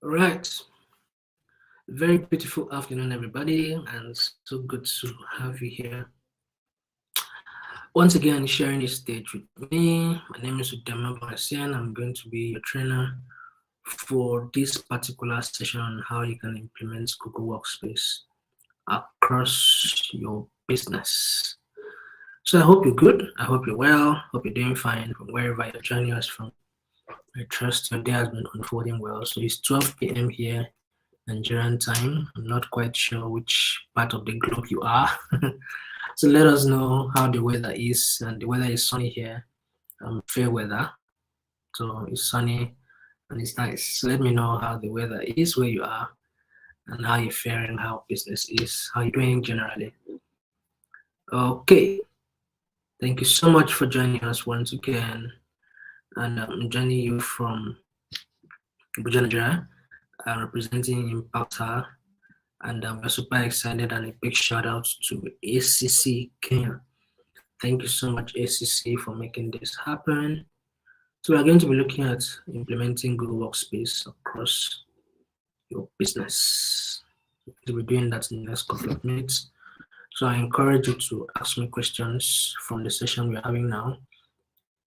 All right. Very beautiful afternoon, everybody, and so good to have you here. Once again, sharing this stage with me. My name is Udema Basian. I'm going to be your trainer for this particular session on how you can implement Google Workspace across your business. So I hope you're good. I hope you're well. Hope you're doing fine from wherever you're joining us from. I trust your day has been unfolding well. So it's 12 p.m. here, Nigerian time. I'm not quite sure which part of the globe you are. So let us know how the weather is. And the weather is sunny here, fair weather. So it's sunny and it's nice. So let me know how the weather is where you are and how you're faring, how business is, how you're doing generally. Okay. Thank you so much for joining us once again. And I'm joining you from Abuja, Nigeria, representing Impacta. And we're super excited, and a big shout out to ACC Kenya. Thank you so much, ACC, for making this happen. So we're going to be looking at implementing Google Workspace across your business. We'll be doing that in the next couple of minutes. So I encourage you to ask me questions from the session we're having now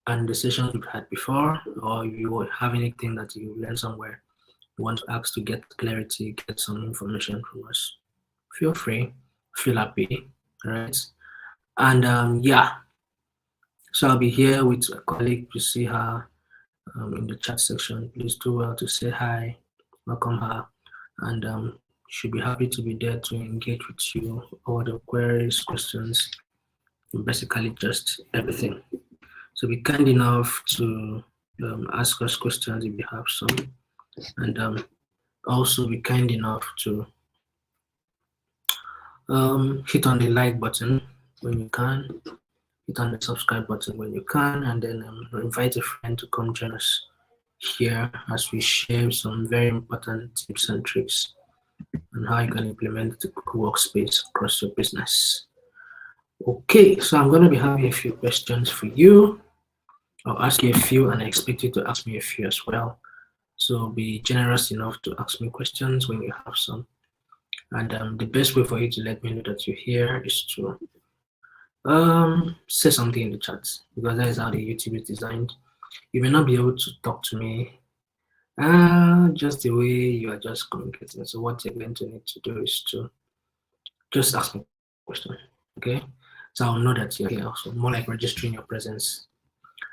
and the sessions we've had before, or if you have anything that you learned somewhere you want to ask to get clarity, get some information from us. Feel free, feel happy, right? And yeah, so I'll be here with a colleague. You see her in the chat section. Please do well to say hi, welcome her, and she'll be happy to be there to engage with you, all the queries, questions, and basically just everything. So be kind enough to ask us questions if you have some, and also be kind enough to hit on the like button when you can, hit on the subscribe button when you can, and then invite a friend to come join us here as we share some very important tips and tricks on how you can implement the Google Workspace across your business. Okay, so I'm going to be having a few questions for you. I'll ask you a few, and I expect you to ask me a few as well. So be generous enough to ask me questions when you have some. And the best way for you to let me know that you're here is to say something in the chat, because that is how the YouTube is designed. You may not be able to talk to me just the way you are just communicating. So what you're going to need to do is to just ask me a question, okay? So I'll know that you're here. So more like registering your presence.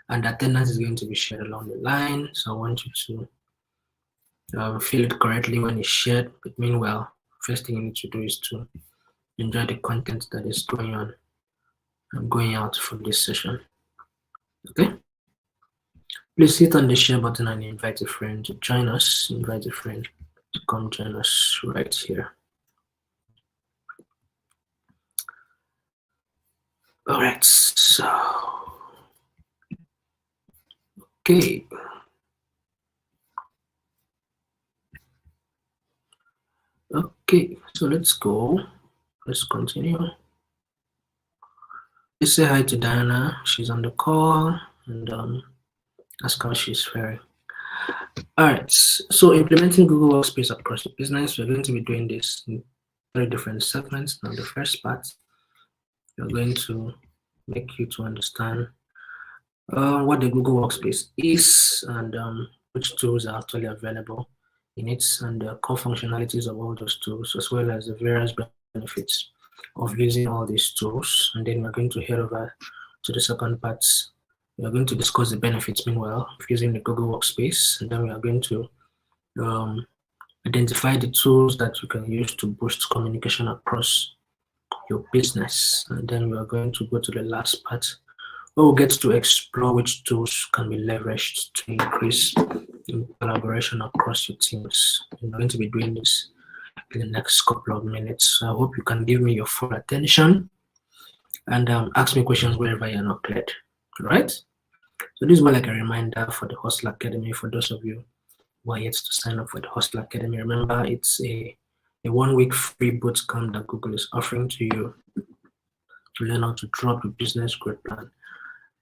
And attendance is going to be shared along the line. So I want you to fill it correctly when it's shared. But meanwhile, first thing you need to do is to enjoy the content that is going on and going out from this session. Okay? Please hit on the share button and invite a friend to join us. Invite a friend to come join us right here. All right, so okay. Okay, so let's go. Let's continue. Let's say hi to Diana. She's on the call, and ask how she's faring. All right, so implementing Google Workspace across the business. We're going to be doing this in 3 different segments. Now, the first part, we're going to make you to understand what the Google Workspace is and which tools are actually available in it, and the core functionalities of all those tools, as well as the various benefits of using all these tools. And then we're going to head over to the second part. We are going to discuss the benefits, meanwhile, of using the Google Workspace, and then we are going to identify the tools that you can use to boost communication across your business. And then we are going to go to the last part, where we'll get to explore which tools can be leveraged to increase collaboration across your teams. I'm going to be doing this in the next couple of minutes. So I hope you can give me your full attention and ask me questions wherever you're not clear. All right? So this is more like a reminder for the Hustle Academy. For those of you who are yet to sign up for the Hustle Academy, remember it's a 1-week free bootcamp that Google is offering to you to learn how to drop your business growth plan,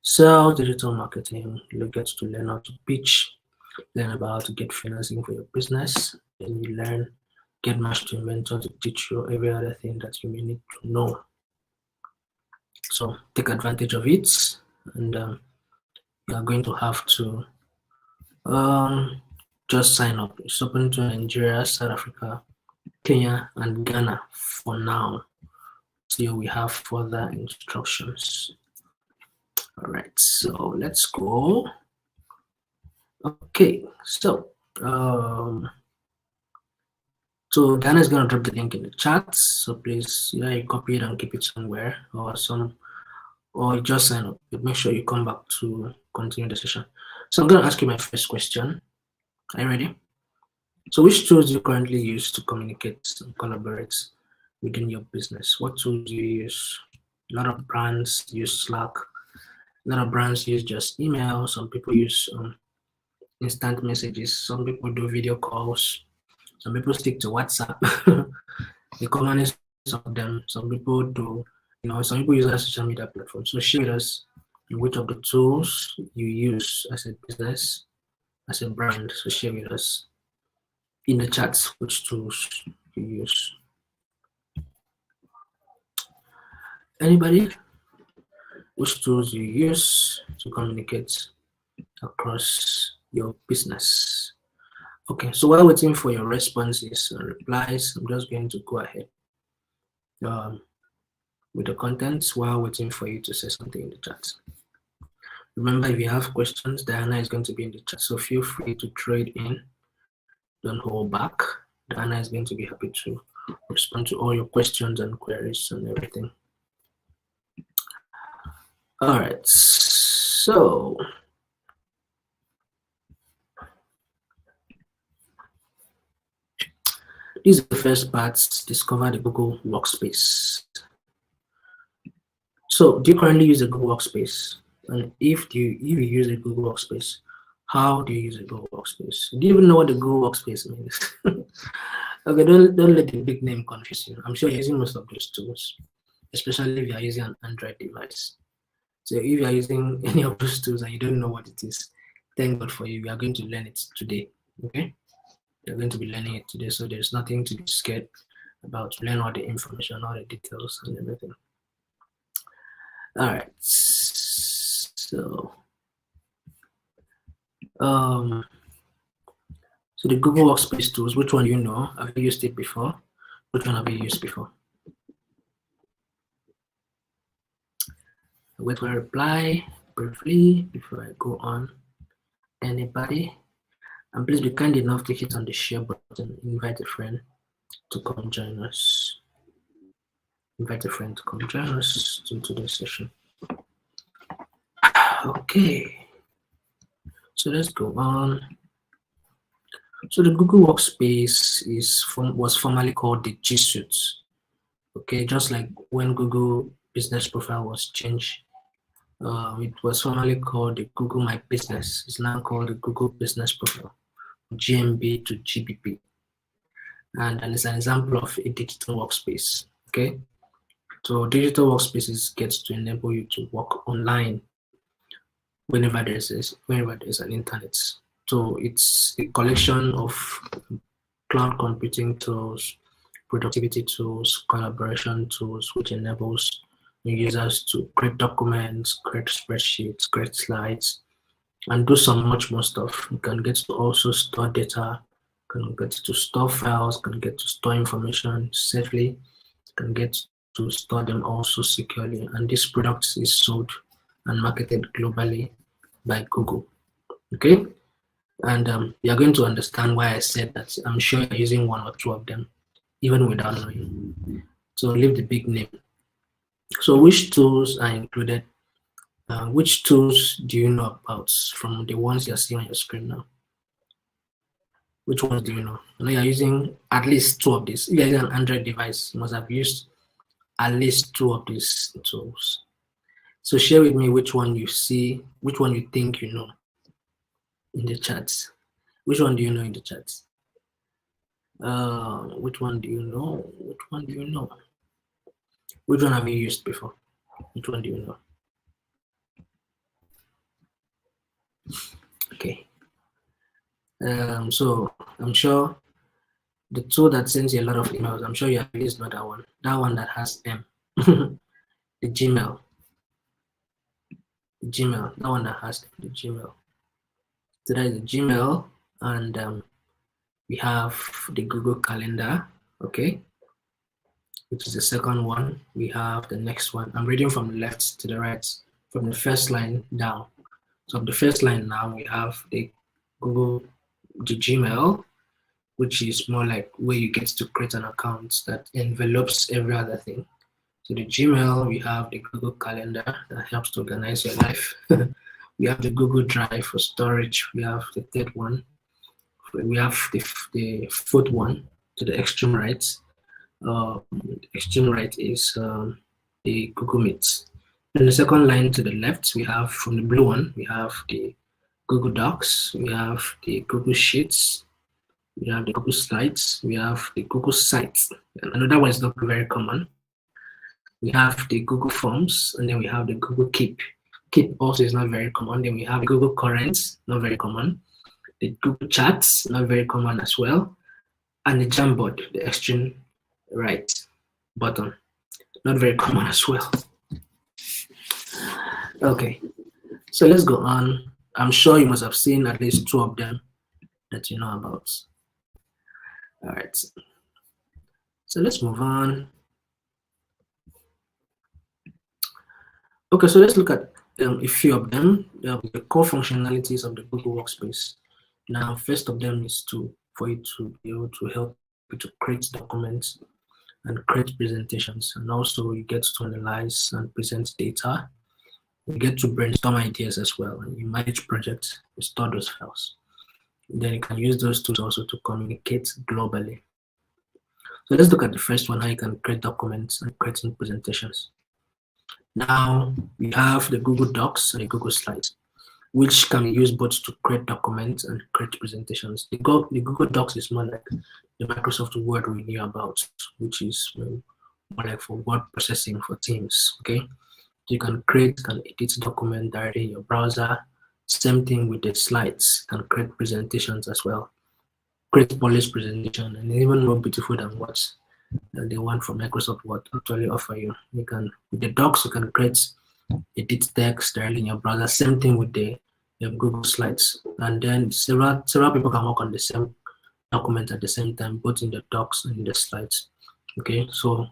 sell digital marketing. You get to learn how to pitch, learn about how to get financing for your business, and you learn, get matched to a mentor to teach you every other thing that you may need to know. So take advantage of it, and you are going to have to just sign up. It's open to Nigeria, South Africa, Kenya, and Ghana for now. So we have further instructions. All right, so let's go. Okay, so Ghana is going to drop the link in the chat. So please, you copy it and keep it somewhere, or just sign up. But make sure you come back to continue the session. So I'm going to ask you my first question. Are you ready? So which tools do you currently use to communicate and collaborate within your business? What tools do you use? A lot of brands use Slack. A lot of brands use just email. Some people use instant messages. Some people do video calls. Some people stick to WhatsApp. The commonest of them. Some people do, some people use other social media platforms. So share with us which of the tools you use as a business, as a brand. So share with us in the chats which tools you use. Anybody? Which tools you use to communicate across your business? Okay, so while waiting for your responses and replies, I'm just going to go ahead with the contents while waiting for you to say something in the chat. Remember, if you have questions, Diana is going to be in the chat, so feel free to trade in. Don't hold back. Diana is going to be happy to respond to all your questions and queries and everything. All right, so this is the first part, discover the Google Workspace. So do you currently use a Google Workspace? And if you use a Google Workspace, how do you use a Google Workspace? Do you even know what the Google Workspace means? Okay, don't let the big name confuse you. I'm sure you're using most of those tools, especially if you're using an Android device. So if you're using any of those tools and you don't know what it is, thank God for you. We are going to learn it today. Okay? You're going to be learning it today, so there's nothing to be scared about. Learn all the information, all the details, and everything. All right. So, so the Google Workspace tools. Which one do you know? Have you used it before? Which one have you used before? Wait for a reply briefly before I go on. Anybody? And please be kind enough to hit on the share button. Invite a friend to come join us. Invite a friend to come join us to today's session. Okay. So let's go on. So the Google Workspace was formerly called the G Suite. Okay, just like when Google Business Profile was changed, it was formerly called the Google My Business. It's now called the Google Business Profile, GMB to GBP. And it's an example of a digital workspace. Okay, so digital workspaces gets to enable you to work online whenever there's an internet. So it's a collection of cloud computing tools, productivity tools, collaboration tools, which enables users to create documents, create spreadsheets, create slides, and do some much more stuff. You can get to also store data, can get to store files, can get to store information safely, can get to store them also securely. And this product is sold and marketed globally by Google. Okay, and you're going to understand why I said that. I'm sure you're using one or two of them, even without knowing. So leave the big name. So which tools are included? Which tools do you know about from the ones you're seeing on your screen now? Which ones do you know? I know you're using at least two of these. If you're using an Android device, you must have used at least two of these tools. So share with me which one you see, which one you think you know in the chats. Which one do you know in the chats? Which one do you know? Which one do you know? Which one have you used before? Which one do you know? Okay. So I'm sure the tool that sends you a lot of emails. I'm sure you have used not that one. That one that has M. The Gmail. Gmail. That one that has the Gmail. So that is the Gmail, and we have the Google Calendar. Okay, which is the second one. We have the next one. I'm reading from the left to the right, from the first line down. So the first line now we have the Gmail, which is more like where you get to create an account that envelopes every other thing. So the Gmail, we have the Google Calendar that helps to organize your life. We have the Google Drive for storage. We have the third one. We have the fourth one to the extreme right. Extreme right is the Google Meet. In the second line to the left, we have from the blue one, we have the Google Docs, we have the Google Sheets, we have the Google Slides, we have the Google Sites. Another one is not very common. We have the Google Forms, and then we have the Google Keep. Keep also is not very common. Then we have Google Currents, not very common. The Google Chats, not very common as well. And the Jamboard, the extreme right button, not very common as well. Okay, so let's go on. I'm sure you must have seen at least two of them that you know about. All right, so let's move on. Okay, so let's look at a few of them, the core functionalities of the Google Workspace. Now, first of them is for you to be able to help you to create documents and create presentations, and also you get to analyze and present data. You get to brainstorm ideas as well, and you manage projects, you store those files. Then you can use those tools also to communicate globally. So let's look at the first one, how you can create documents and creating presentations. Now we have the Google Docs and the Google Slides, which can be used both to create documents and create presentations. The Google Docs is more like the Microsoft Word we knew about, which is more like for word processing for Teams. Okay, you can edit document directly in your browser. Same thing with the slides. You can create presentations as well, create polished presentation, and even more beautiful than what the one from Microsoft Word actually offer you. You can, with the docs, you can edit text directly in your browser. Same thing with the Google Slides. And then several people can work on the same document at the same time, both in the docs and in the slides. Okay, so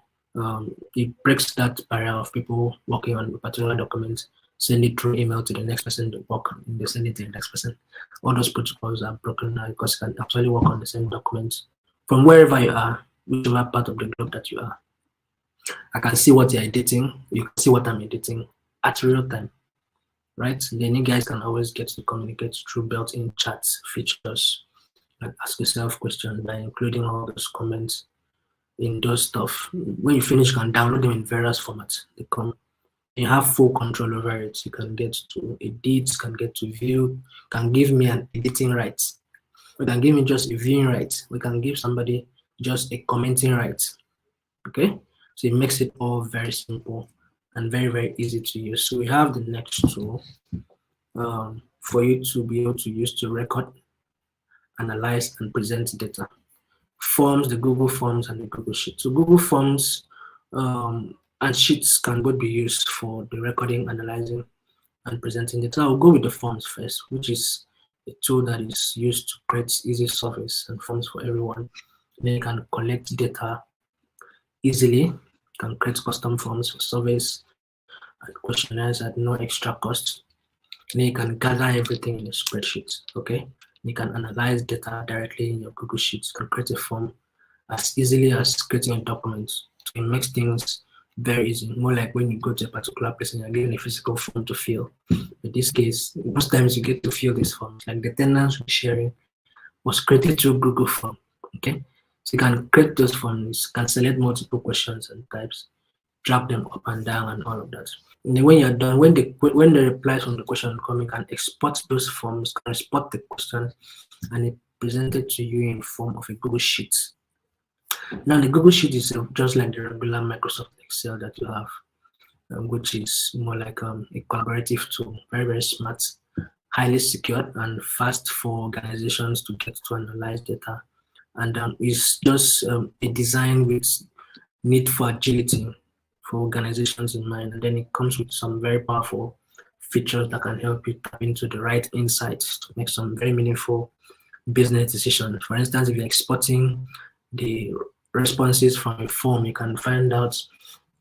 it breaks that barrier of people working on a particular document, send it through email to the next person to work, and they send it to the next person. All those protocols are broken now because you can actually work on the same document from wherever you are, whichever part of the globe that you are. I can see what you're editing, you can see what I'm editing at real time, right? Then you guys can always get to communicate through built-in chat features, like ask yourself questions by including all those comments in those stuff. When you finish, you can download them in various formats. They come. You have full control over it. You can get to edit, can get to view, can give me an editing right. We can give me just a viewing right. We can give somebody just a commenting right. Okay, so it makes it all very simple and very, very easy to use. So we have the next tool for you to be able to use to record, analyze, and present data. Forms, the Google Forms and the Google Sheets. So Google Forms and Sheets can both be used for the recording, analyzing, and presenting data. I'll go with the Forms first, which is a tool that is used to create easy surveys and forms for everyone. Then you can collect data easily, can create custom forms for surveys and questionnaires at no extra cost. And then you can gather everything in a spreadsheet, okay? You can analyze data directly in your Google Sheets and create a form as easily as creating a document. It makes things very easy, more like when you go to a particular place and you're given a physical form to fill. In this case, most times you get to fill these forms, like the tenants we're sharing was created through Google Form, okay? So you can create those forms, can select multiple questions and types, drag them up and down and all of that. And then when you're done, when the replies from the question come, you can export those forms, can export the questions, and it presented to you in form of a Google Sheet. Now the Google Sheet is just like the regular Microsoft Excel that you have, which is more like a collaborative tool, very, very smart, highly secure and fast for organizations to get to analyze data and it's just a design with need for agility for organizations in mind, and then it comes with some very powerful features that can help you tap into the right insights to make some very meaningful business decisions. For instance, if you're exporting the responses from a form, you can find out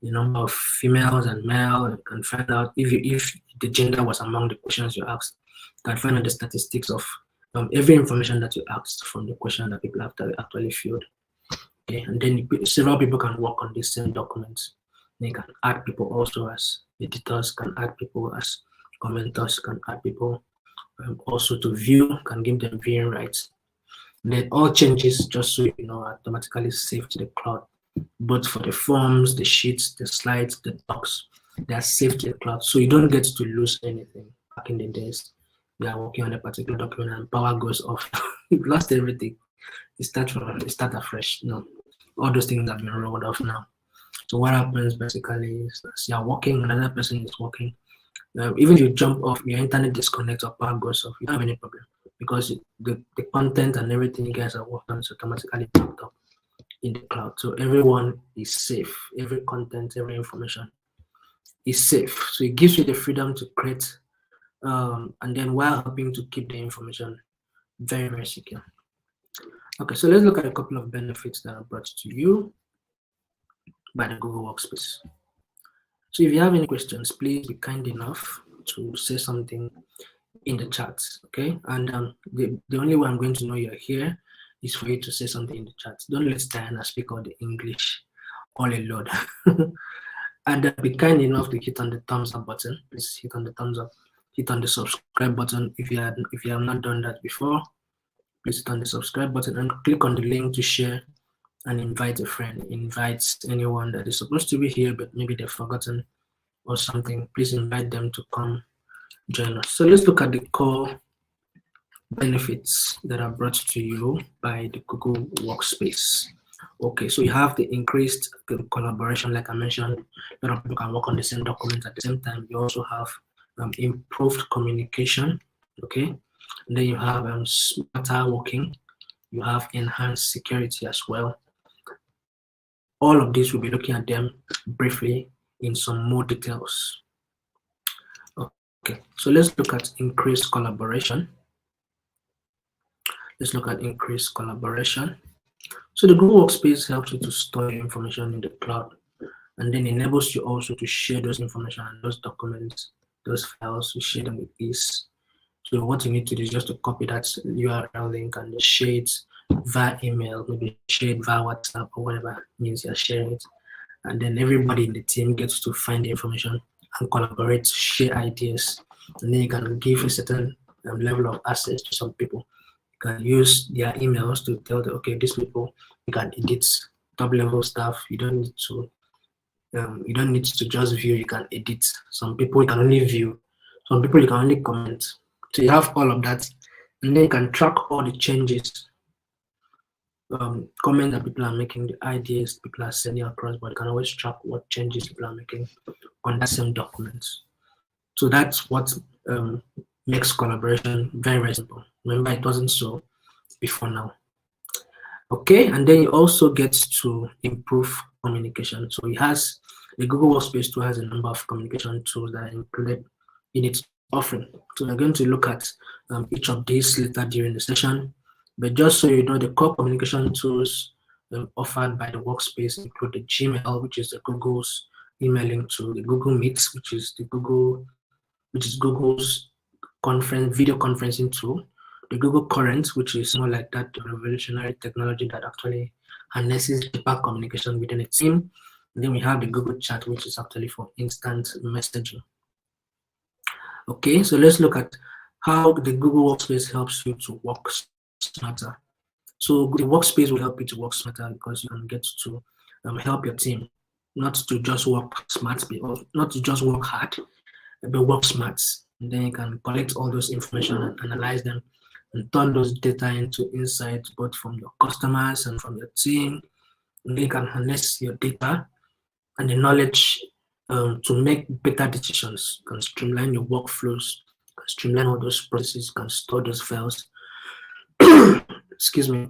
the number of females and male. You can find out if the gender was among the questions you asked. You can find out the statistics of every information that you asked from the question that people have actually filled. Okay, and then several people can work on the same documents. They can add people also as editors, can add people as commenters, can add people also to view, can give them viewing rights. And then all changes, just so you know, are automatically saved to the cloud, both for the forms, the sheets, the slides, the docs. They are saved to the cloud, so you don't get to lose anything. Back in the days, you are working on a particular document and power goes off, you've lost everything. You start afresh. No, all those things have been rolled off now. So what happens basically is you're working, another person is working. Even if you jump off, your internet disconnects or power goes off, you don't have any problem because the content and everything you guys are working on is automatically backed up in the cloud. So everyone is safe. Every content, every information is safe. So it gives you the freedom to create, and then while helping to keep the information very, very secure. Okay, so let's look at a couple of benefits that are brought to you by the Google Workspace. So if you have any questions, please be kind enough to say something in the chat, okay? And the only way I'm going to know you're here is for you to say something in the chat. Don't let Diana speak all the English all alone. And be kind enough to hit on the thumbs up button. Please hit on the thumbs up. Hit on the subscribe button if you have not done that before. Please hit on the subscribe button and click on the link to share and invite a friend. Invite anyone that is supposed to be here, but maybe they've forgotten or something. Please invite them to come join us. So let's look at the core benefits that are brought to you by the Google Workspace. Okay, so you have the increased collaboration, like I mentioned. A lot of people can work on the same document at the same time. You also have improved communication, okay? And then you have smarter working. You have enhanced security as well. All of these, we'll be looking at them briefly in some more details. Okay, so let's look at increased collaboration. Let's look at increased collaboration. So the Google Workspace helps you to store your information in the cloud, and then enables you also to share those information and those documents, those files, to share them with ease. So what you need to do is just to copy that URL link and share it via email, maybe share it via WhatsApp or whatever means you're sharing it. And then everybody in the team gets to find the information and collaborate, share ideas, and then you can give a certain level of access to some people. You can use their emails to tell them, okay, these people, you can edit top level stuff. You don't need to just view, you can edit. Some people you can only view, some people you can only comment. So you have all of that, and then you can track all the changes, comment that people are making, the ideas people are sending across, but you can always track what changes people are making on that same document. So that's what makes collaboration very, very simple. Remember, it wasn't so before now. Okay, and then it also gets to improve communication. So it has, the Google Workspace tool has a number of communication tools that are included in its offering. So we're going to look at each of these later during the session. But just so you know, the core communication tools offered by the Workspace include the Gmail, which is the Google's emailing tool, the Google Meet, which is Google's video conferencing tool, the Google Current, which is more like that revolutionary technology that actually harnesses deeper communication within a team. And then we have the Google Chat, which is actually for instant messaging. Okay, so let's look at how the Google Workspace helps you to work smarter. So the Workspace will help you to work smarter because you can get to help your team not to just work smart, or not to just work hard, but work smart. And then you can collect all those information and analyze them and turn those data into insights both from your customers and from your team. And then you can harness your data and the knowledge to make better decisions. You can streamline your workflows, can streamline all those processes, can store those files. Excuse me.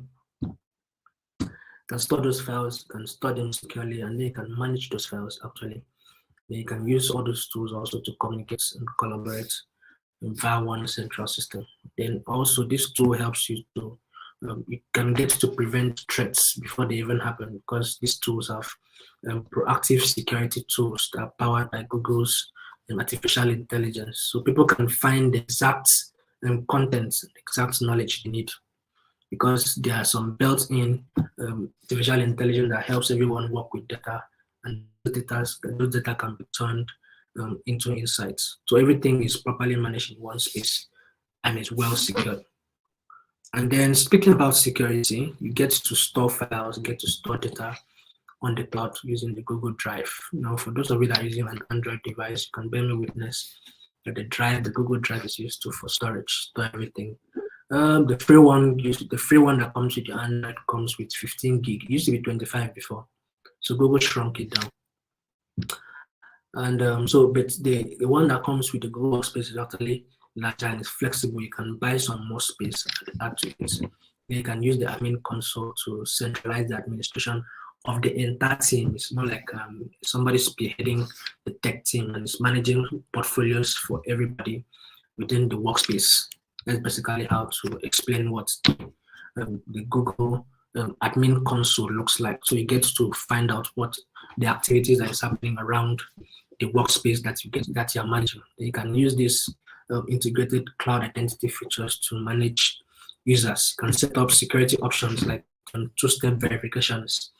can store those files, you can store them securely, and then you can manage those files actually. Then you can use all those tools also to communicate and collaborate via one central system. Then also this tool helps you to, you can get to prevent threats before they even happen, because these tools have proactive security tools that are powered by Google's artificial intelligence. So people can find the exact content, exact knowledge they need, because there are some built-in artificial intelligence that helps everyone work with data, and those data can be turned into insights. So everything is properly managed in one space and is well secured. And then speaking about security, you get to store files, get to store data on the cloud using the Google Drive. Now, for those of you that are using an Android device, you can bear me witness that the Google Drive is used to for storage, store everything. The free one that comes with the Android comes with 15 gig. It used to be 25 before, so Google shrunk it down. And but the one that comes with the Google Workspace is actually larger and it's flexible. You can buy some more space and add to it. You can use the admin console to centralize the administration of the entire team. It's more like somebody spearheading the tech team and is managing portfolios for everybody within the workspace. That's basically how to explain what the Google admin console looks like. So you get to find out what the activities that is happening around the workspace that you're managing. You can use this integrated cloud identity features to manage users. You can set up security options like two-step verifications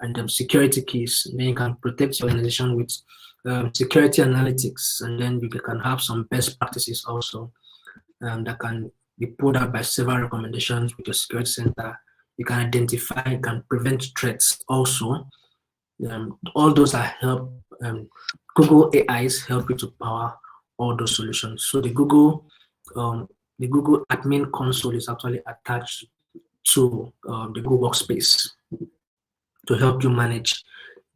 and security keys. And then you can protect your organization with security analytics, and then you can have some best practices also that can be pulled out by several recommendations with your security center. You can identify, you can prevent threats also. All those are help. Google AIs help you to power all those solutions. So the Google admin console is actually attached to the Google Workspace to help you manage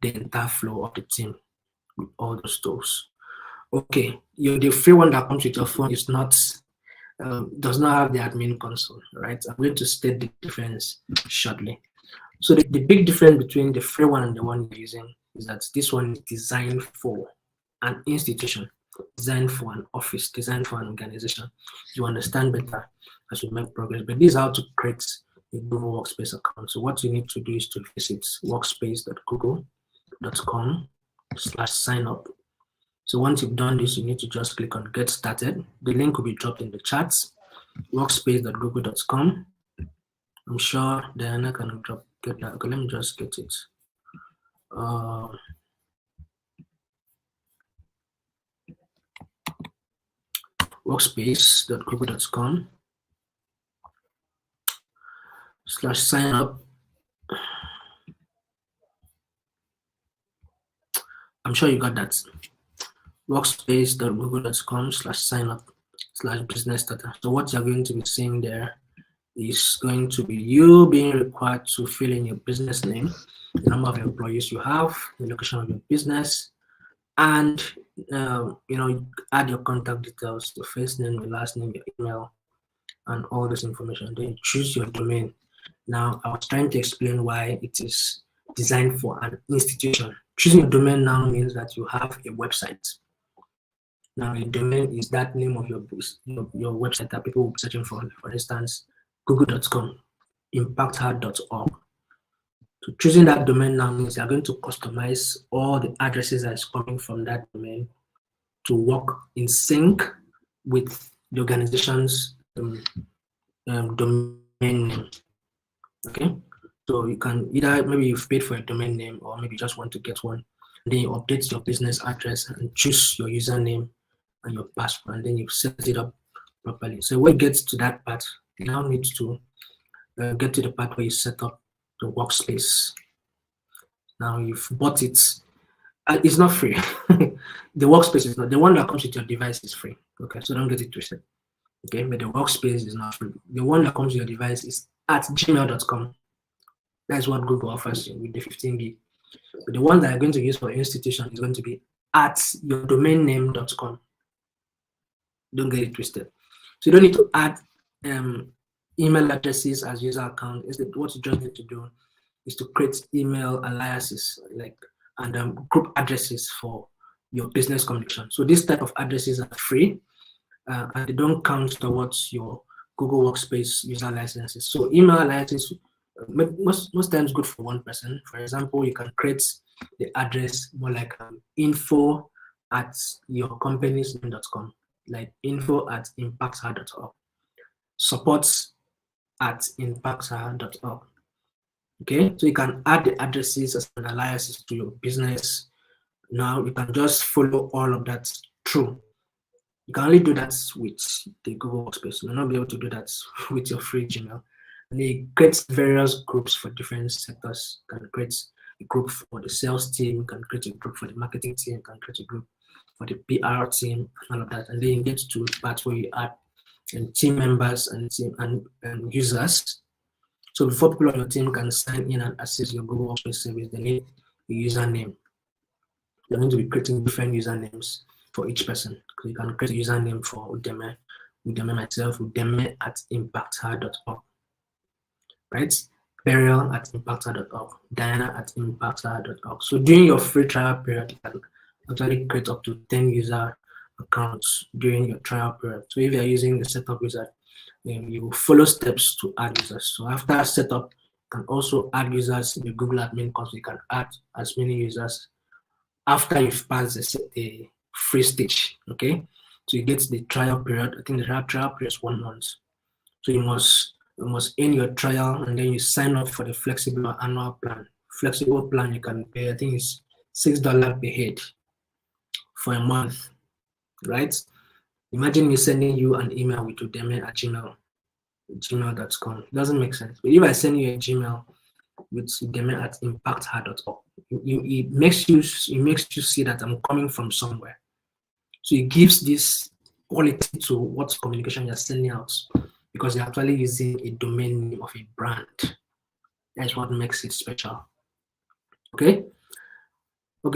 the entire flow of the team with all those tools. Okay, the free one that comes with your phone is not does not have the admin console, right? I'm going to state the difference shortly. So the big difference between the free one and the one you're using is that this one is designed for an institution, designed for an office, designed for an organization. You understand better as we make progress. But this is how to create a Google Workspace account. So what you need to do is to visit workspace.google.com/sign-up. So once you've done this, you need to just click on Get Started. The link will be dropped in the chat. Workspace.google.com. I'm sure Diana can get that. Okay, let me just get it. Workspace.google.com/sign-up. I'm sure you got that. Workspace.google.com/sign-up/business data. So what you're going to be seeing there is going to be you being required to fill in your business name, the number of employees you have, the location of your business, and add your contact details, your first name, your last name, your email, and all this information. Then choose your domain. Now, I was trying to explain why it is designed for an institution. Choosing a domain now means that you have a website. Now, a domain is that name of your website that people will be searching for. For instance, google.com, impacthard.org. So choosing that domain now means you're going to customize all the addresses that is coming from that domain to work in sync with the organization's domain name. Okay, so you can either maybe you've paid for a domain name, or maybe you just want to get one. And then you update your business address and choose your username and your password, and then you set it up properly. So when it gets to that part, you now need to get to the part where you set up the workspace. Now you've bought it. It's not free. The workspace is not. The one that comes with your device is free. Okay, so don't get it twisted. Okay, but the workspace is not free. The one that comes with your device is at gmail.com. That's what Google offers you with the 15 gig. But the one that you're going to use for your institution is going to be at your domain name.com. Don't get it twisted. So you don't need to add email addresses as user account. Instead, what you just need to do is to create email aliases and group addresses for your business communication. So this type of addresses are free and they don't count towards your Google Workspace user licenses. So email aliases most times good for one person. For example, you can create the address more like info at your company's name.com, like info at impacther.org, support at impacther.org. Okay, so you can add the addresses as an aliases to your business. Now you can just follow all of that through. You can only do that with the Google Workspace. You'll not be able to do that with your free Gmail. And it creates various groups for different sectors. You can create a group for the sales team, you can create a group for the marketing team, you can create a group for the PR team, all of that. And then you get to the part where you add team members and users. So before people on your team can sign in and access your Google Workspace service, they need a username. You're going to be creating different usernames for each person. So you can create a username for Udeme myself, Udeme at impacther.org, right? Burial at impacther.org, Diana at impacther.org. So during your free trial period, you can actually create up to 10 user accounts during your trial period. So if you're using the setup wizard, you will follow steps to add users. So after setup, you can also add users in the Google admin console. You can add as many users after you've passed the free stage. Okay, so you get the trial period. I think the trial period is 1 month. So you must end your trial and then you sign up for the flexible or annual plan. Flexible plan you can pay, I think it's $6 per head for a month, right? Imagine me sending you an email with Udeme at gmail.com. It doesn't make sense. But if I send you a Gmail with Udeme at impacther.org, it makes you see that I'm coming from somewhere. So it gives this quality to what communication you're sending out because you're actually using a domain name of a brand. That's what makes it special. Okay,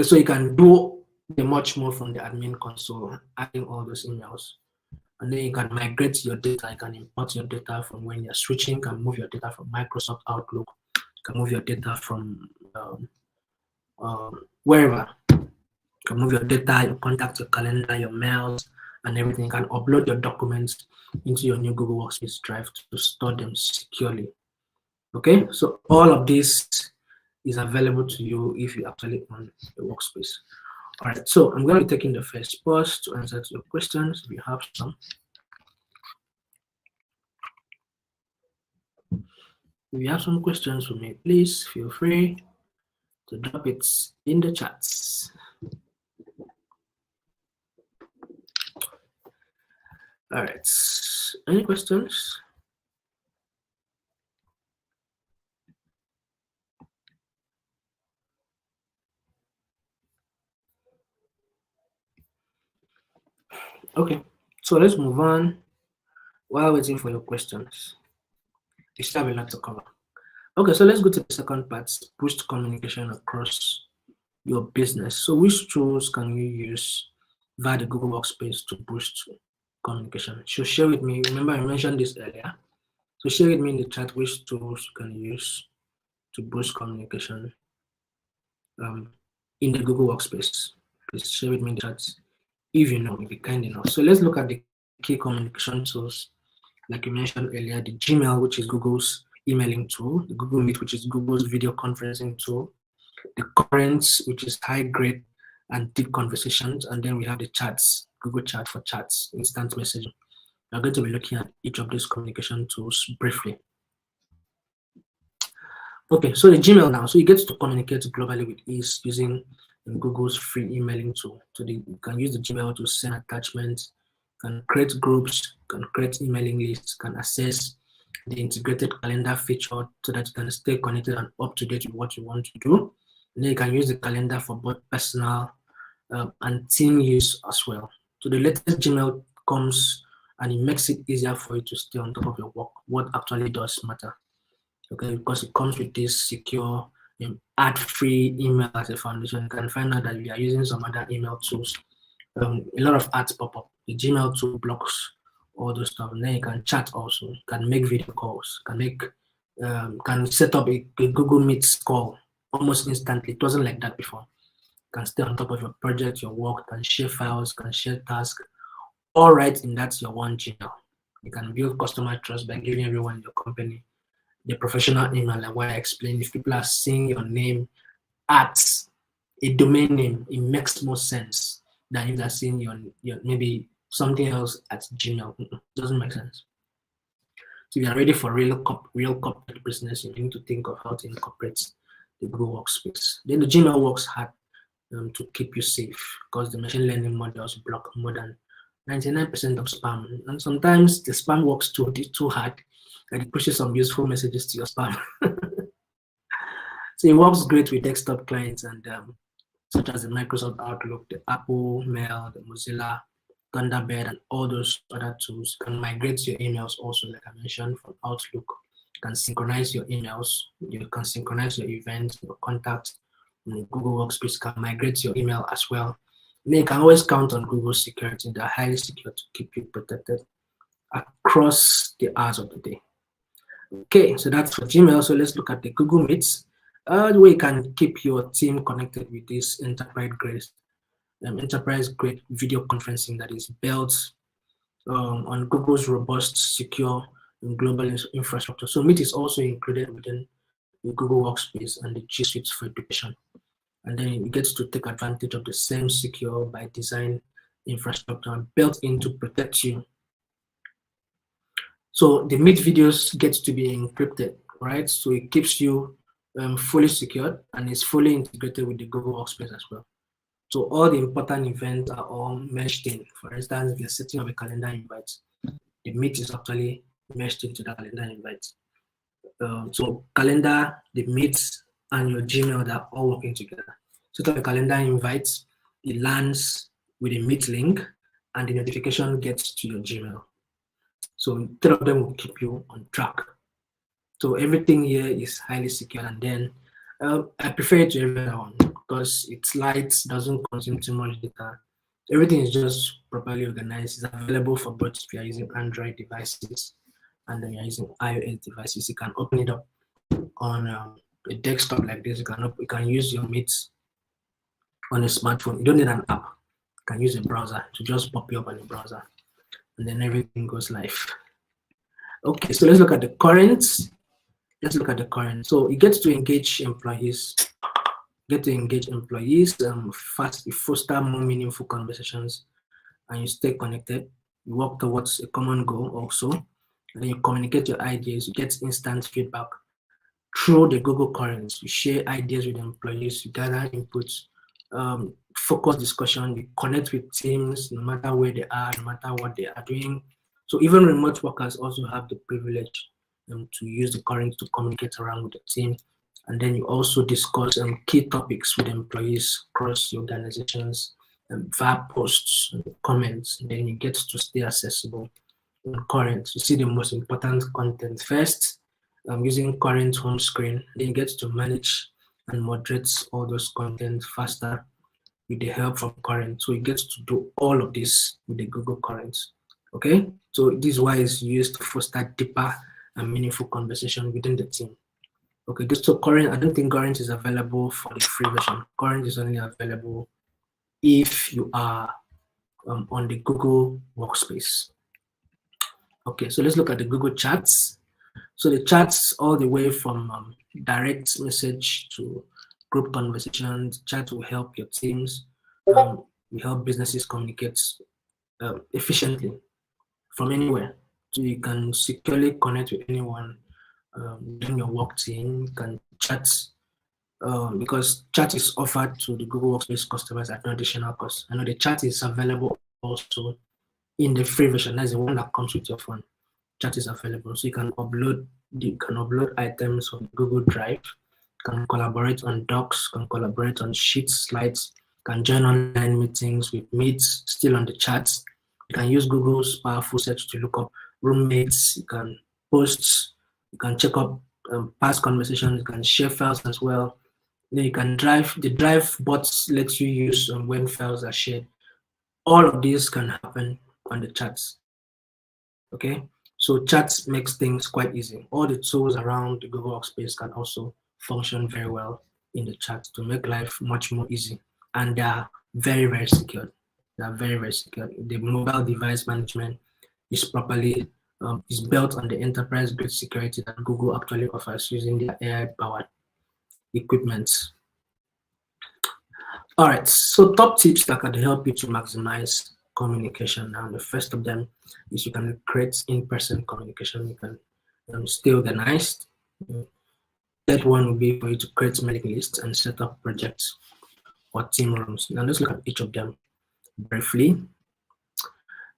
so you can do much more from the admin console, adding all those emails. And then you can migrate your data. You can import your data from when you're switching. You can move your data from Microsoft Outlook. You can move your data from wherever. You can move your data, your contact, your calendar, your mails, and everything. You can upload your documents into your new Google Workspace drive to store them securely. Okay, so all of this is available to you if you actually own the workspace. All right, so I'm going to be taking the first pause to answer your questions if you have some. If you have some questions for me, please feel free to drop it in the chats. All right, any questions? Okay, so let's move on while waiting for your questions. We still have a lot to cover. Okay, so let's go to the second part, boost communication across your business. So which tools can you use via the Google Workspace to boost communication? So share with me, remember I mentioned this earlier. So share with me in the chat which tools you can use to boost communication in the Google Workspace. Please share with me in the chat if you know, if you're kind enough. So let's look at the key communication tools. Like you mentioned earlier, the Gmail, which is Google's emailing tool, the Google Meet, which is Google's video conferencing tool, the Currents, which is high grade and deep conversations, and then we have the chats, Google Chat for chats, instant messaging. We're going to be looking at each of these communication tools briefly. Okay, so the Gmail now, so you get to communicate globally with ease using Google's free emailing tool. So you can use the Gmail to send attachments, can create groups, can create emailing lists, can access the integrated calendar feature so that you can stay connected and up to date with what you want to do. And then you can use the calendar for both personal and team use as well. So the latest Gmail comes and it makes it easier for you to stay on top of your work, what actually does matter. Okay, because it comes with this secure ad-free email as a foundation. You can find out that we are using some other email tools. A lot of ads pop up. The Gmail tool blocks all those stuff, and then you can chat also. You can make video calls. You can make can set up a Google Meet call almost instantly. It wasn't like that before. You can stay on top of your project, your work, can share files, can share tasks, all right in that your one Gmail. You can build customer trust by giving everyone in your company the professional email, like what I explained. If people are seeing your name at a domain name, it makes more sense than if they're seeing your maybe something else at Gmail. Doesn't make sense. So if you're ready for real corporate business, you need to think of how to incorporate the Google Workspace. Then the Gmail works hard to keep you safe because the machine learning models block more than 99% of spam. And sometimes the spam works too hard and it pushes some useful messages to your spam. So it works great with desktop clients and such as the Microsoft Outlook, the Apple Mail, the Mozilla Thunderbird, and all those other tools. You can migrate your emails also, like I mentioned, from Outlook. You can synchronize your emails. You can synchronize your events, your contacts. Google Workspace can migrate your email as well. And you can always count on Google security. They're highly secure to keep you protected across the hours of the day. Okay, so that's for Gmail. So let's look at the Google Meets. The way you can keep your team connected with this enterprise-grade video conferencing that is built on Google's robust, secure, and global infrastructure. So Meet is also included within the Google Workspace and the G Suite for education. And then it gets to take advantage of the same secure by design infrastructure built in to protect you. So the Meet videos gets to be encrypted, right? So it keeps you fully secured and is fully integrated with the Google Workspace as well. So all the important events are all meshed in. For instance, if you're setting up a calendar invite, the Meet is actually meshed into the calendar invite. So calendar, the Meet, and your Gmail, they're all working together. Set up a calendar invite, it lands with a Meet link, and the notification gets to your Gmail. So three of them will keep you on track. So everything here is highly secure, and then I prefer it to every other one because it's light, doesn't consume too much data. Everything is just properly organized. It's available for both if you're using Android devices and then you're using iOS devices. You can open it up on a desktop like this. You can use your Meet on a smartphone. You don't need an app. You can use a browser to just pop you up on the browser, and then everything goes live. Okay, so let's look at the current. Let's look at the current. So you get to engage employees. You foster more meaningful conversations, and you stay connected. You work towards a common goal also, and then you communicate your ideas. You get instant feedback through the Google Currents. You share ideas with employees. You gather inputs, focus discussion. You connect with teams, no matter where they are, no matter what they are doing. So even remote workers also have the privilege to use the current to communicate around with the team. And then you also discuss key topics with employees across the organizations via posts and comments. And then you get to stay accessible in current. You see the most important content first, using current home screen. Then you get to manage and moderate all those content faster with the help from current. So you get to do all of this with the Google Current. Okay, so this is why it's used to foster deeper and meaningful conversation within the team. Okay, just so current, I don't think current is available for the free version. Current is only available if you are on the Google Workspace. Okay, so let's look at the Google Chats. So the chats all the way from direct message to group conversations. Chat will help your teams, will help businesses communicate efficiently from anywhere. So you can securely connect with anyone within your work team. You can chat because chat is offered to the Google Workspace customers at no additional cost. I know the chat is available also in the free version. That's the one that comes with your phone. Chat is available, so you can upload items from Google Drive, can collaborate on docs, can collaborate on sheets, slides, can join online meetings with mates still on the chats. You can use Google's powerful search to look up roommates. You can post, you can check up past conversations, you can share files as well. Then you can the drive bots lets you use when files are shared. All of these can happen on the chats. Okay, So chat makes things quite easy. All the tools around the Google Workspace can also function very well in the chat to make life much more easy. And they are very, very secure. They are very, very secure. The mobile device management is properly is built on the enterprise-grade security that Google actually offers using their AI-powered equipment. All right, so top tips that can help you to maximize communication. Now, the first of them is you can create in-person communication. You can stay organized. Third one will be for you to create mailing lists and set up projects or team rooms. Now, let's look at each of them briefly.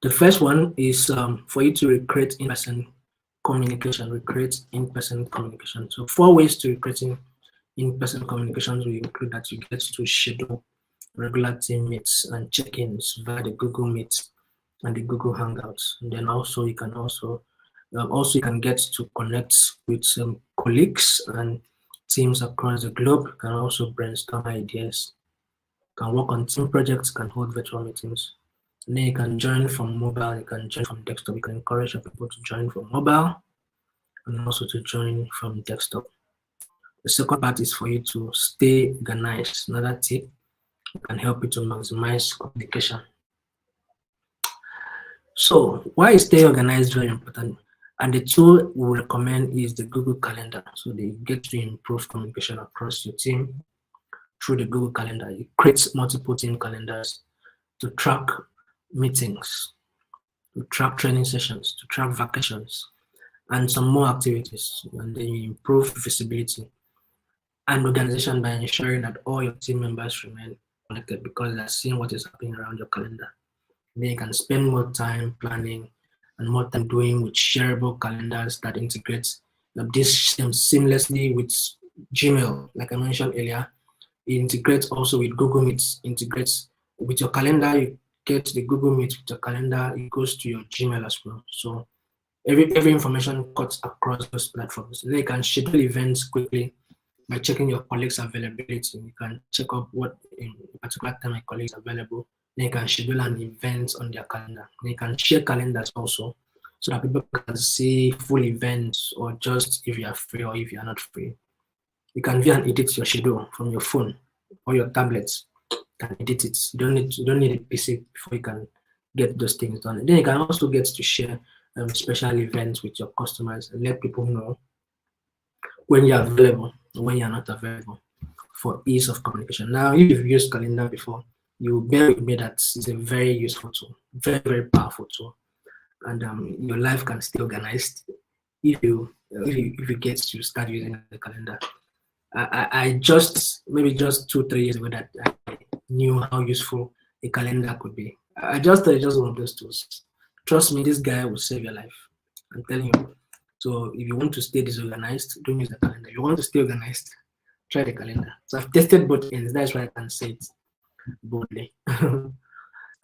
The first one is for you to recreate in-person communication. Recreate in-person communication. So 4 ways to recreating in-person communications will include that you get to schedule regular team meets and check-ins via the Google Meet and the Google Hangouts. And then also you can you can get to connect with some colleagues and teams across the globe. You can also brainstorm ideas. You can work on team projects. Can hold virtual meetings. And then you can join from mobile. You can join from desktop. You can encourage your people to join from mobile and also to join from desktop. The second part is for you to stay organized. Another tip can help you to maximize communication. So why is stay organized very important? And the tool we recommend is the Google Calendar. So they get to improve communication across your team through the Google Calendar. It creates multiple team calendars to track meetings, to track training sessions, to track vacations, and some more activities. And then you improve visibility and organization by ensuring that all your team members remain connected because they're seeing what is happening around your calendar. Then you can spend more time planning and more time doing with shareable calendars that integrates this seamlessly with Gmail, like I mentioned earlier. It integrates also with Google Meet, integrates with your calendar. You get the Google Meet with your calendar, it goes to your Gmail as well. So every information cuts across those platforms. Then you can schedule events quickly by checking your colleagues' availability. You can check up what in a particular time my colleagues are available. Then you can schedule an event on their calendar. Then you can share calendars also so that people can see full events or just if you are free or if you are not free. You can view and edit your schedule from your phone or your tablets. You can edit it. You don't need a PC before you can get those things done. And then you can also get to share special events with your customers and let people know when you're available or when you're not available for ease of communication. Now, if you've used calendar before, you bear with me that it's a very useful tool, very, very powerful tool. And your life can stay organized if you get to start using the calendar. I just, maybe just 2-3 years ago that I knew how useful a calendar could be. I just thought it's just one of those tools. Trust me, this guy will save your life. I'm telling you. So if you want to stay disorganized, don't use the calendar. If you want to stay organized, try the calendar. So I've tested both ends. That's why I can say it boldly.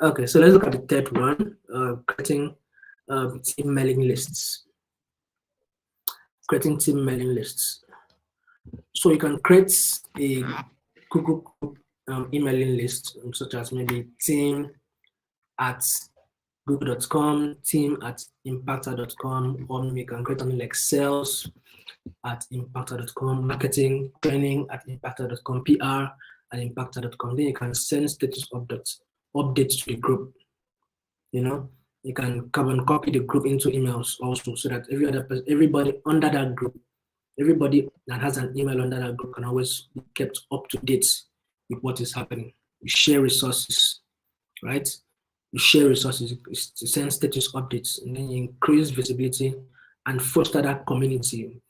Okay, so let's look at the third one, creating team mailing lists. Creating team mailing lists. So you can create a Google emailing list, such as maybe team@google.com, team@impactor.com, or maybe you can create something like sales@impactor.com, marketing, training at impactor.com, PR@impactor.com. Then you can send status updates to the group. You know, you can carbon copy the group into emails also, so that everybody under that group, everybody that has an email under that group can always be kept up to date with what is happening. You share resources, right? You share resources, to send status updates, and then you increase visibility and foster that community.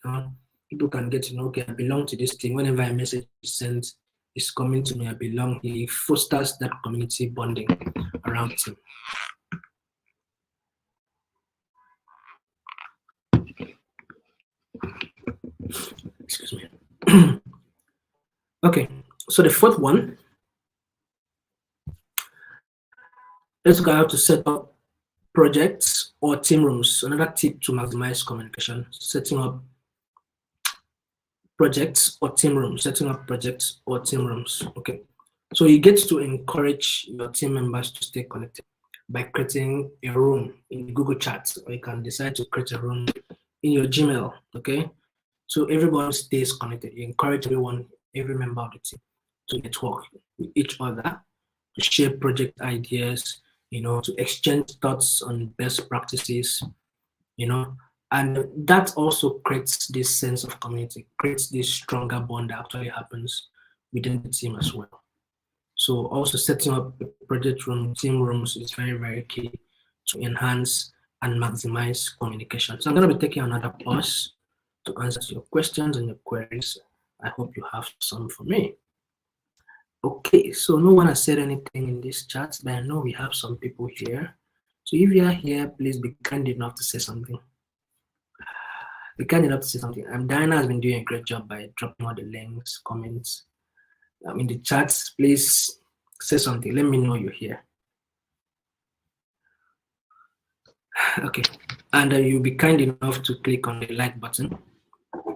People can get to know, okay, I belong to this team. Whenever a message is sent, it's coming to me, I belong here. It fosters that community bonding around team. Excuse me. Okay, so the fourth one, let's go how to set up projects or team rooms. Another tip to maximize communication, setting up projects or team rooms, setting up projects or team rooms. Okay, so you get to encourage your team members to stay connected by creating a room in Google Chat, or you can decide to create a room in your Gmail, okay? So everyone stays connected. You encourage everyone, every member of the team to network with each other, to share project ideas, to exchange thoughts on best practices, and that also creates this sense of community, creates this stronger bond that actually happens within the team as well. So also setting up a project room, team rooms is very, very key to enhance and maximize communication. So I'm going to be taking another pause to answer your questions and your queries. I hope you have some for me. Okay, so no one has said anything in this chat, but I know we have some people here. So if you are here, please be kind enough to say something. Be kind enough to say something. Diana has been doing a great job by dropping all the links, comments in the chats. Please say something. Let me know you're here. Okay, and you'll be kind enough to click on the like button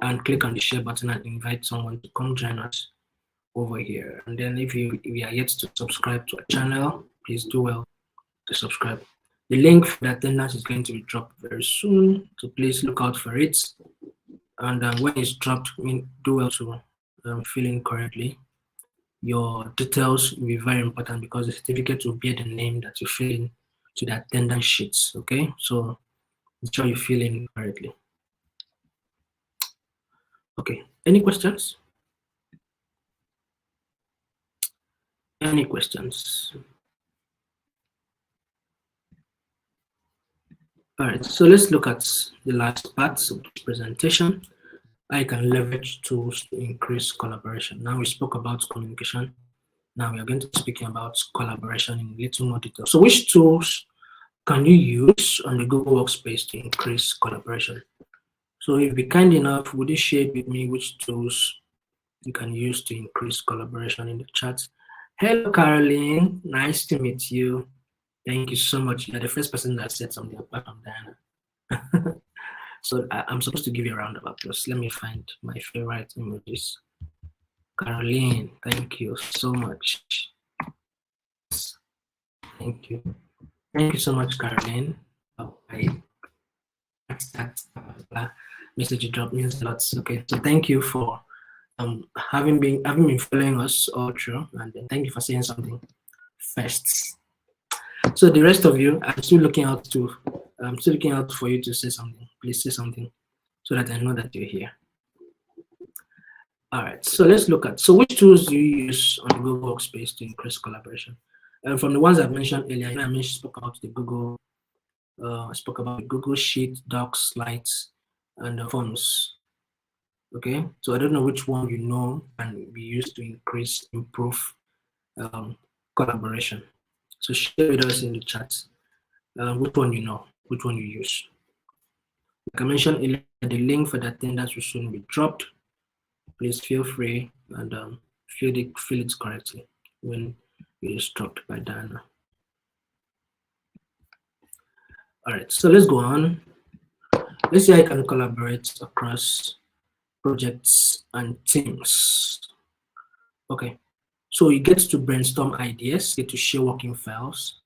and click on the share button and invite someone to come join us over here. And then if you are yet to subscribe to our channel, please do well to subscribe. The link for the attendance is going to be dropped very soon, so please look out for it. And when it's dropped, do well to fill in correctly. Your details will be very important because the certificate will bear the name that you fill in to the attendance sheets. Okay, so ensure you fill in correctly. Okay, any questions? Any questions? All right, so let's look at the last parts of the presentation. I can leverage tools to increase collaboration. Now we spoke about communication. Now we are going to be speaking about collaboration in a little more detail. So which tools can you use on the Google Workspace to increase collaboration? So if you be kind enough, would you share with me which tools you can use to increase collaboration in the chat? Hello, Caroline. Nice to meet you. Thank you so much. You're the first person that said something apart from Diana. So I'm supposed to give you a round of applause. Let me find my favorite emojis. Caroline, thank you so much. Thank you. Thank you so much, Caroline. That message you dropped means a lot. Okay, so thank you for having been following us all through, and thank you for saying something first. So the rest of you, I'm still looking out for you to say something. Please say something so that I know that you're here. All right, so let's look at, so which tools do you use on the Google Workspace to increase collaboration? And from the ones I've mentioned earlier, I spoke about the Google Sheet, Docs, Slides, and Forms. Okay, so I don't know which one you know can be used to improve collaboration. So share with us in the chat which one you know, which one you use. Like I mentioned earlier, the link for the attendance will soon be dropped. Please feel free and fill it correctly when it is dropped by Diana. All right, so let's go on. Let's say I can collaborate across projects and teams. Okay, so you get to brainstorm ideas, get to share working files,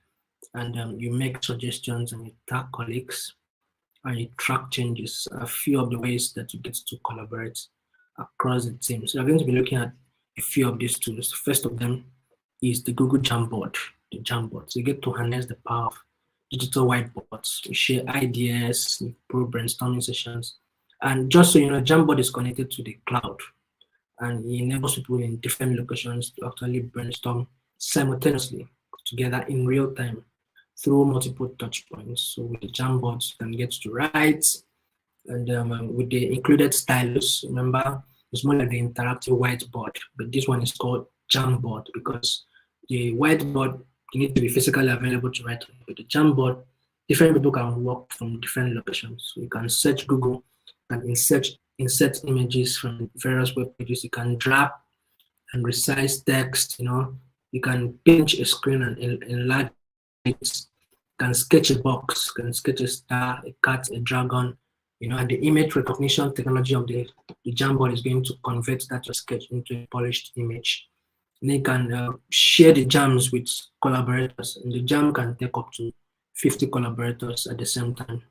and you make suggestions and you tag colleagues and you track changes. A few of the ways that you get to collaborate across the team. So I'm going to be looking at a few of these tools. The first of them is the Google Jamboard, the Jamboard. So you get to harness the power of digital whiteboards. You share ideas, improve brainstorming sessions. And just so you know, Jamboard is connected to the cloud and it enables people in different locations to actually brainstorm simultaneously together in real time through multiple touch points. So with the Jamboards, you can get to write, and with the included stylus, remember, it's more like the interactive whiteboard, but this one is called Jamboard because the whiteboard, you need to be physically available to write. With the Jamboard, different people can work from different locations. So you can search Google and insert images from various web pages. You can drag and resize text, you can pinch a screen and enlarge it. You can sketch a box, can sketch a star, a cat, a dragon, and the image recognition technology of the Jamboard is going to convert that sketch into a polished image. And they can share the jams with collaborators, and the jam can take up to 50 collaborators at the same time,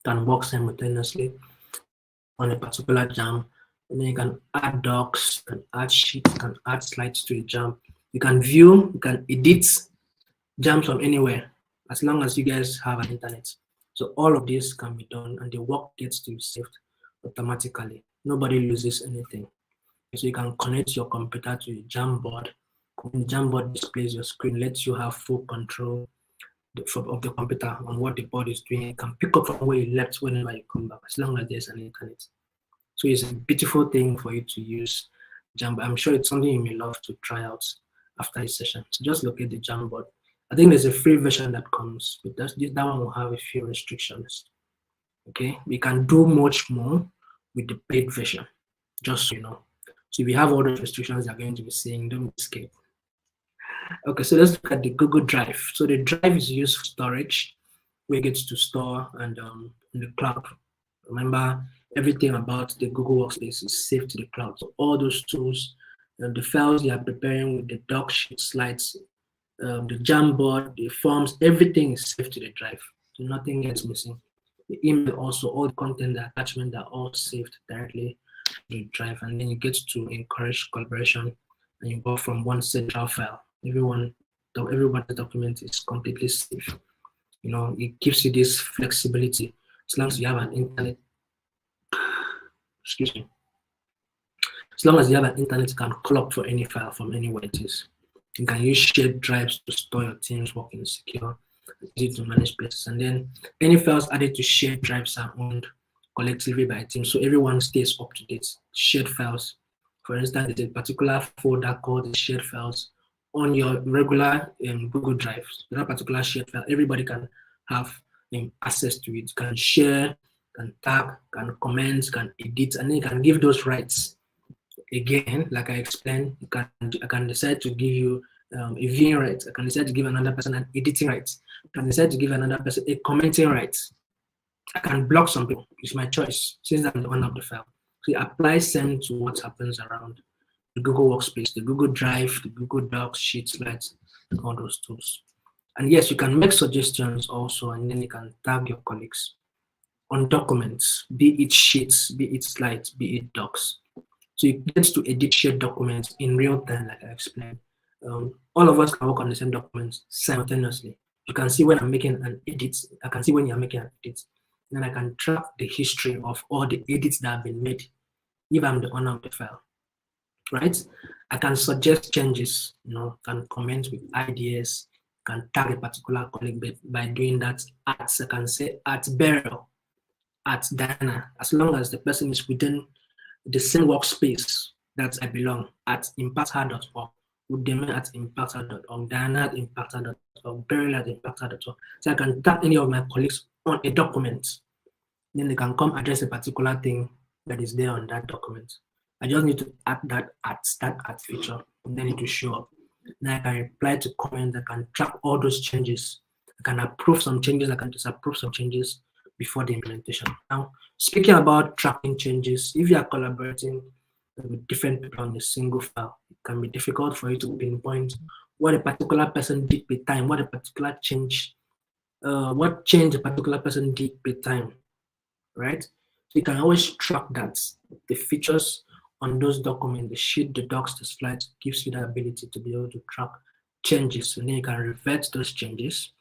can work simultaneously on a particular jam. And then you can add docs, can add sheets, can add slides to a jam. You can view, you can edit jams from anywhere, as long as you guys have an internet. So all of this can be done, and the work gets to be saved automatically. Nobody loses anything. So you can connect your computer to a Jamboard. The Jamboard displays your screen, lets you have full control of the computer on what the board is doing. You can pick up from where you left whenever you come back, as long as there's an internet. So it's a beautiful thing for you to use Jamboard. I'm sure it's something you may love to try out after this session. So just look at the Jamboard. I think there's a free version that comes, but that one will have a few restrictions. Okay, we can do much more with the paid version, just so you know. So if you have all those restrictions you're going to be seeing, don't escape. Okay, so let's look at the Google Drive. So the drive is used for storage, where it gets to store and in the cloud. Remember, everything about the Google Workspace is saved to the cloud. So all those tools, the files you are preparing with the doc sheet slides, the Jamboard, the forms, everything is saved to the drive. So nothing gets missing. The email also, all the content, the attachment are all saved directly to the drive, and then you get to encourage collaboration, and you go from one central file. Everybody's document is completely safe. You know, it gives you this flexibility as long as you have an internet. Excuse me. As long as you have an internet, you can call up for any file from anywhere it is. You can use shared drives to store your team's work in secure, easy to manage places. And then any files added to shared drives are owned collectively by a team, so everyone stays up to date. Shared files, for instance, there's a particular folder called the shared files on your regular Google Drive. That particular shared file, everybody can have access to it. Can share, can tag, can comment, can edit, and then you can give those rights. Again, like I explained, I can decide to give you a viewing right. I can decide to give another person an editing right. I can decide to give another person a commenting right. I can block some people. It's my choice since I'm the owner of the file. So it applies same to what happens around the Google Workspace, the Google Drive, the Google Docs, Sheets, Slides, and all those tools. And yes, you can make suggestions also, and then you can tag your colleagues on documents, be it sheets, be it slides, be it docs. So you get to edit shared documents in real time, like I explained. All of us can work on the same documents simultaneously. You can see when I'm making an edit. I can see when you're making an edit. Then I can track the history of all the edits that have been made, if I'm the owner of the file, right? I can suggest changes, can comment with ideas, can tag a particular colleague by doing that at, I can say at Beryl, at Diana, as long as the person is within the same workspace that I belong, at impacther.org, Udemy at impacther.org, Diana at impacther.org, Beryl at impacther.org. So I can tag any of my colleagues on a document. Then they can come address a particular thing that is there on that document. I just need to add that at feature, and then it will show up. Then I can reply to comments, I can track all those changes. I can approve some changes, I can disapprove some changes before the implementation. Now, speaking about tracking changes, if you are collaborating with different people on a single file, it can be difficult for you to pinpoint what a particular person did per time, what a particular change, what change a particular person did per time, right? So you can always track that. The features on those documents, the sheet, the docs, the slides, gives you the ability to be able to track changes. And then you can revert those changes.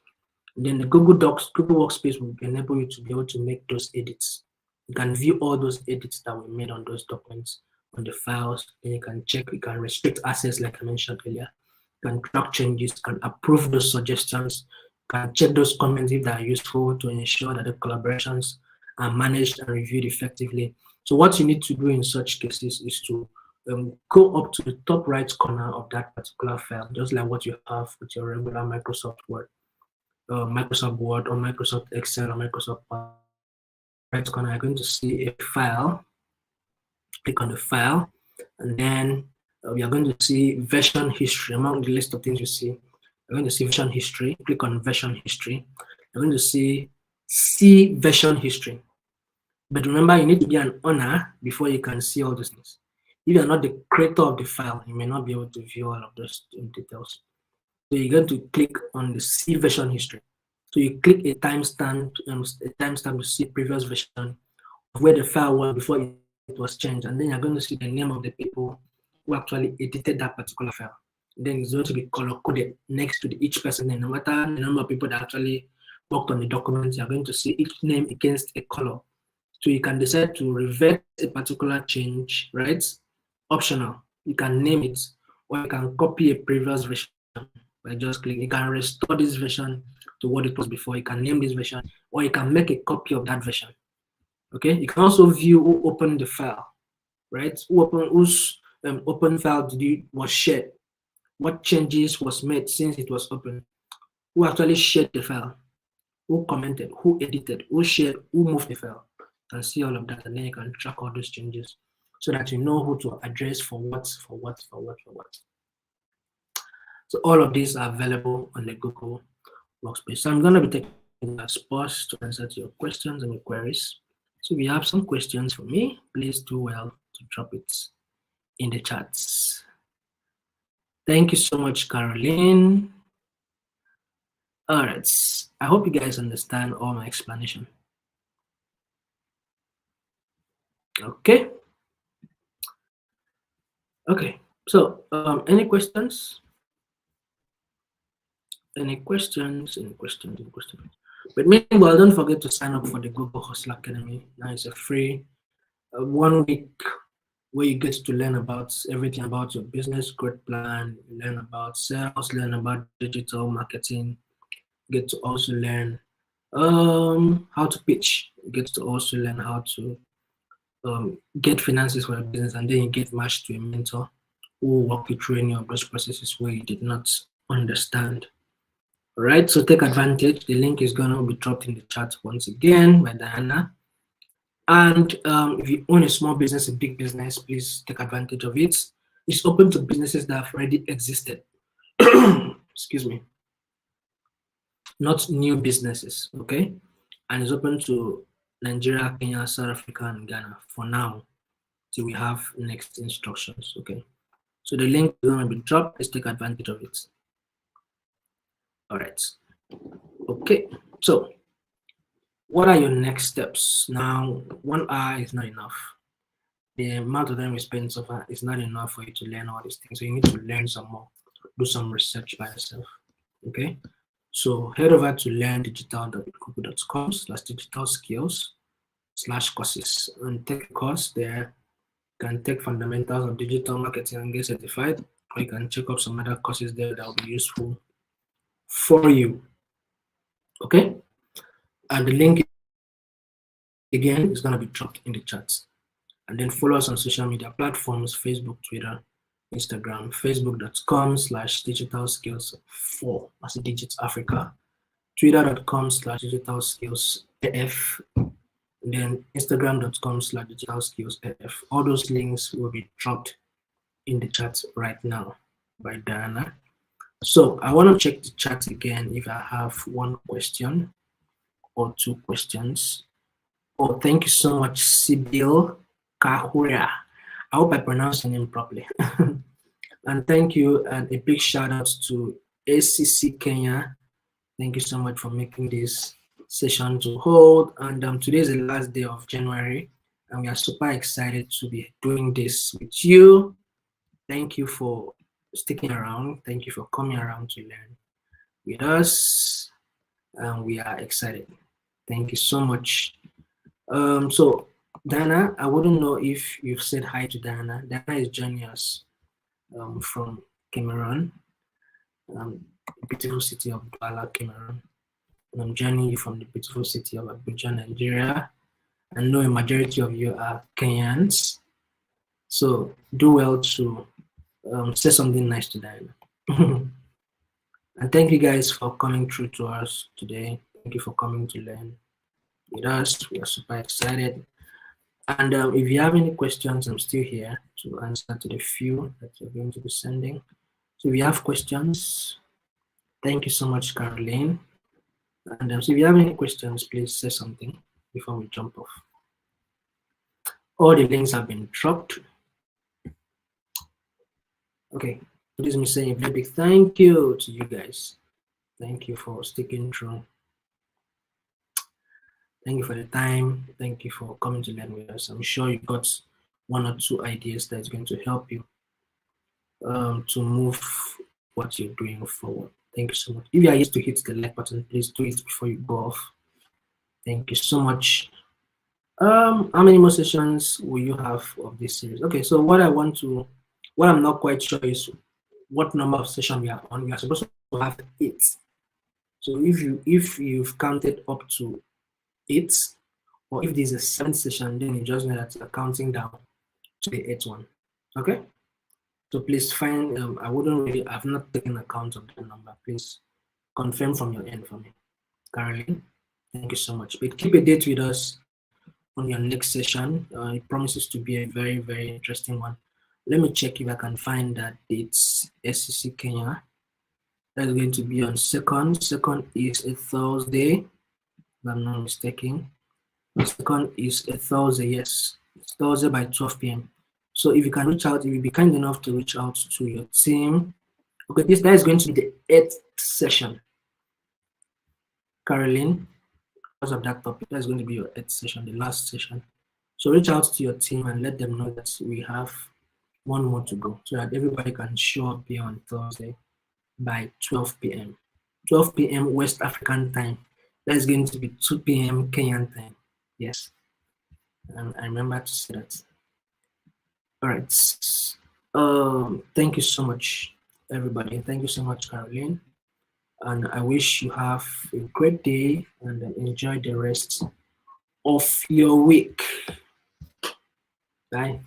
And then the Google Docs, Google Workspace will enable you to be able to make those edits. You can view all those edits that were made on those documents, on the files. Then you can check, you can restrict access like I mentioned earlier. You can track changes, you can approve those suggestions, you can check those comments if they are useful to ensure that the collaborations are managed and reviewed effectively. So what you need to do in such cases is to go up to the top right corner of that particular file, just like what you have with your regular Microsoft Word or Microsoft Excel or Microsoft Power. Right corner, you're going to see a file. Click on the file, and then we are going to see version history. Among the list of things you see, you're going to see version history. Click on version history. You're going to see version history. But remember, you need to be an owner before you can see all those things. If you're not the creator of the file, you may not be able to view all of those details. So you're going to click on the see version history. So you click a timestamp to see previous version of where the file was before it was changed, and then you're going to see the name of the people who actually edited that particular file. Then it's going to be color coded next to each person, and no matter the number of people that actually worked on the document, you're going to see each name against a color. So you can decide to revert a particular change, right? Optional. You can name it, or you can copy a previous version by just clicking. You can restore this version to what it was before. You can name this version, or you can make a copy of that version. Okay. You can also view who opened the file, right? Whose open file was shared. What changes was made since it was open? Who actually shared the file? Who commented? Who edited? Who shared? Who moved the file? You can see all of that, and then you can track all those changes so that you know who to address for what. So all of these are available on the Google Workspace. So I'm going to be taking a pause to answer to your questions and your queries. So if you have some questions for me, please do well to drop it in the chats. Thank you so much, Caroline. All right. I hope you guys understand all my explanation. Okay. Okay. So any questions? Any questions? But meanwhile, don't forget to sign up for the Google Hustle Academy. Now it's a free 1 week where you get to learn about everything about your business growth plan, learn about sales, learn about digital marketing, get to also learn how to pitch, you get to also learn how to get finances for your business, and then you get matched to a mentor who will walk you through any of those processes where you did not understand. All right, so take advantage. The link is going to be dropped in the chat once again by Diana. And if you own a small business, a big business, please take advantage of it. It's open to businesses that have already existed. Excuse me. Not new businesses, okay? And it's open to Nigeria, Kenya, South Africa, and Ghana for now, till we have next instructions, okay? So the link is going to be dropped. Let's take advantage of it. All right. Okay, so what are your next steps? Now, 1 hour is not enough. The amount of time we spend so far is not enough for you to learn all these things. So you need to learn some more, do some research by yourself, okay? So head over to learndigital.google.com/digital skills/courses and take a course there. You can take fundamentals of digital marketing and get certified, or you can check out some other courses there that will be useful for you, okay? And the link again is going to be dropped in the chat. And then follow us on social media platforms: Facebook, Twitter, Instagram, facebook.com/digitalskills4, that's the digits Africa, twitter.com/digitalskillsaf, and then instagram.com/digitalskillsaf. All those links will be dropped in the chat right now by Diana. So I want to check the chat again if I have one question or two questions. Oh, thank you so much, Sibyl Kahura. I hope I pronounced your name properly. And thank you, and a big shout out to ACC Kenya. Thank you so much for making this session to hold. And today is the last day of January, and we are super excited to be doing this with you. Thank you for sticking around. Thank you for coming around to learn with us. And we are excited. Thank you so much. So Dana, I wouldn't know if you've said hi to Dana. Dana is joining us from Cameroon, beautiful city of Douala, Cameroon. And I'm joining you from the beautiful city of Abuja, Nigeria. I know a majority of you are Kenyans, so do well to say something nice to Diana. And thank you guys for coming through to us today. Thank you for coming to learn with us. We are super excited. And if you have any questions, I'm still here to answer to the few that you're going to be sending. So if you have questions, thank you so much, Caroline. And so if you have any questions, please say something before we jump off. All the links have been dropped. Okay, this is me saying a very big thank you to you guys. Thank you for sticking through. Thank you for the time. Thank you for coming to learn with us. I'm sure you got one or two ideas that's going to help you to move what you're doing forward. Thank you so much. If you are yet to hit the like button, please do it before you go off. Thank you so much. How many more sessions will you have of this series? Okay, so what I'm not quite sure is what number of sessions we are on. We are supposed to have 8. So if you've counted up to 8, or if there's a 7th session, then you just know that you're counting down to the 8th one. Okay? So please find, I've not taken account of the number. Please confirm from your end for me. Caroline, thank you so much. But keep a date with us on your next session. It promises to be a very, very interesting one. Let me check if I can find that it's SCC Kenya. That's going to be on 2nd. 2nd is a Thursday, if I'm not mistaken. The 2nd is a Thursday, yes. It's Thursday by 12 p.m. So if you can reach out, if you be kind enough to reach out to your team. Okay, that is going to be the 8th session. Caroline, because of that topic, that's going to be your 8th session, the last session. So reach out to your team and let them know that we have one more to go so that everybody can show up here on Thursday by 12 p.m. 12 p.m. West African time. That's going to be 2 p.m. Kenyan time. Yes. And I remember to say that. All right. Thank you so much, everybody. Thank you so much, Caroline. And I wish you have a great day and enjoy the rest of your week. Bye.